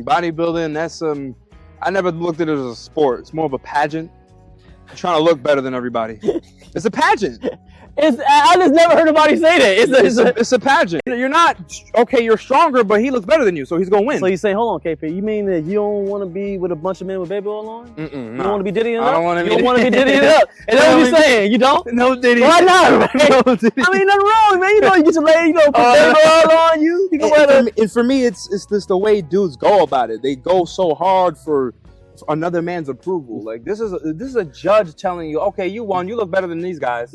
Bodybuilding, that's I never looked at it as a sport. It's more of a pageant. You're trying to look better than everybody. It's a pageant. I just never heard anybody say that. It's a pageant. You're not, okay, you're stronger, but he looks better than you, so he's going to win. So you say, hold on, KP, you mean that you don't want to be with a bunch of men with baby oil on? You don't want to be diddying up? I don't want to be. You don't want to be diddying up? And that's what you're saying, you don't? No diddy. Why not, man? No diddy. I mean, nothing wrong, man. You know, you get your lady, you know, put baby oil on you. You can and for me, it's just the way dudes go about it. They go so hard for another man's approval. Like this is a judge telling you, okay, you won, you look better than these guys.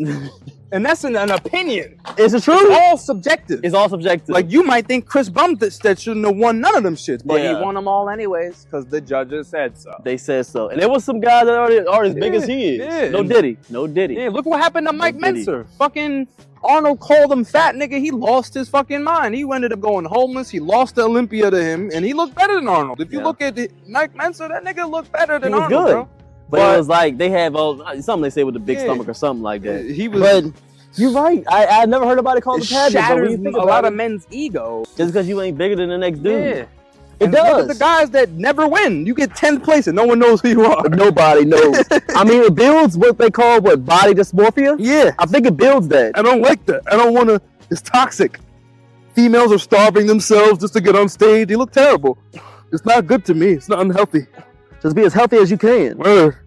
And that's an opinion. Is it true? It's all subjective. It's all subjective. Like you might think Chris Bumstead shouldn't have won none of them shits, but he won them all anyways because the judges said so. They said so. And there was some guys that are as big as he is. Yeah. No diddy. No diddy. Yeah, look what happened to Mike Menser. Fucking Arnold called him fat nigga. He lost his fucking mind. He ended up going homeless. He lost the Olympia to him, and he looked better than Arnold. If you look at Mike Menser, that nigga looked better than Arnold, good. Bro. But it was like they have something they say with the big stomach or something like that. He was. But you're right. I never heard anybody call it pageant. Shatters a lot of men's ego. Just because you ain't bigger than the next dude. Yeah. It does. Look at the guys that never win. You get 10th place and no one knows who you are. Nobody knows. I mean, it builds what they call body dysmorphia. Yeah. I think it builds that. I don't like that. I don't want to. It's toxic. Females are starving themselves just to get on stage. They look terrible. It's not good to me. It's not unhealthy. Just be as healthy as you can. Word.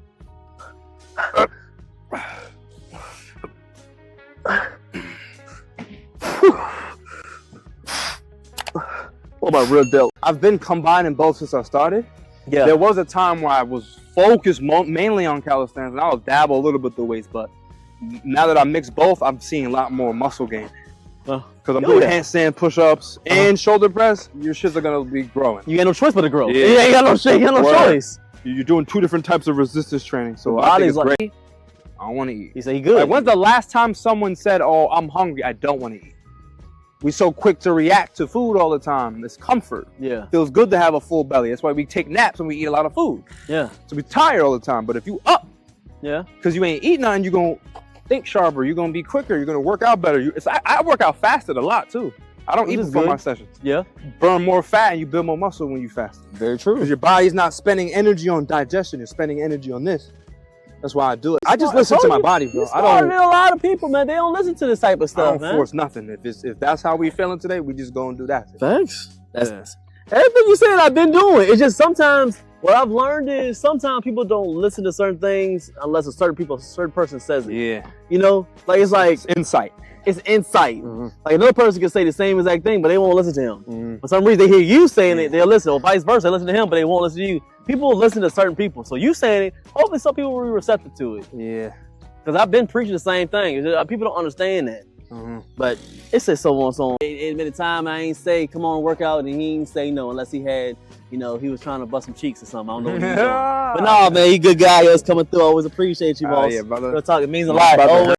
What about real deal? I've been combining both since I started. Yeah. There was a time where I was focused mainly on calisthenics, and I'll dabble a little bit the weights, but now that I mix both, I'm seeing a lot more muscle gain. Because I'm doing handstand push-ups and shoulder press, your shits are gonna be growing. You ain't no choice but to grow. Yeah. You ain't got no shit, you got no choice. You're doing two different types of resistance training, so I think it's great. I don't want to eat. You say you good. Like, when's the last time someone said, oh, I'm hungry, I don't want to eat? We're so quick to react to food all the time. It's comfort. Yeah. Feels good to have a full belly. That's why we take naps when we eat a lot of food. Yeah. So we tired all the time. But if you up, because you ain't eat nothing, you're going to think sharper. You're going to be quicker. You're going to work out better. I work out fasted a lot too. I don't eat before my sessions. Yeah. Burn more fat and you build more muscle when you fast. Very true. Because your body's not spending energy on digestion. You're spending energy on this. That's why I do it. I just listen to my body, bro. I don't. A lot of people, man, they don't listen to this type of stuff, man. I don't force nothing. If that's how we feeling today, we just go and do that. Thanks. Everything you said, I've been doing. It's just sometimes what I've learned is sometimes people don't listen to certain things unless a certain person says it. Yeah. You know, like it's insight. It's insight. Like another person can say the same exact thing, but they won't listen to him. For some reason, they hear you saying it, they'll listen, or vice versa. They listen to him, but they won't listen to you. People listen to certain people. So you saying it, hopefully some people will be receptive to it. Yeah. Because I've been preaching the same thing. People don't understand that. But it says so on, so on. It been a time I ain't say, come on, work out, and he ain't say no unless he had, you know, he was trying to bust some cheeks or something. I don't know what he was doing. But no, man, he good guy. He was coming through. I always appreciate you, boss. Yeah, brother. Real talk, it means a lot.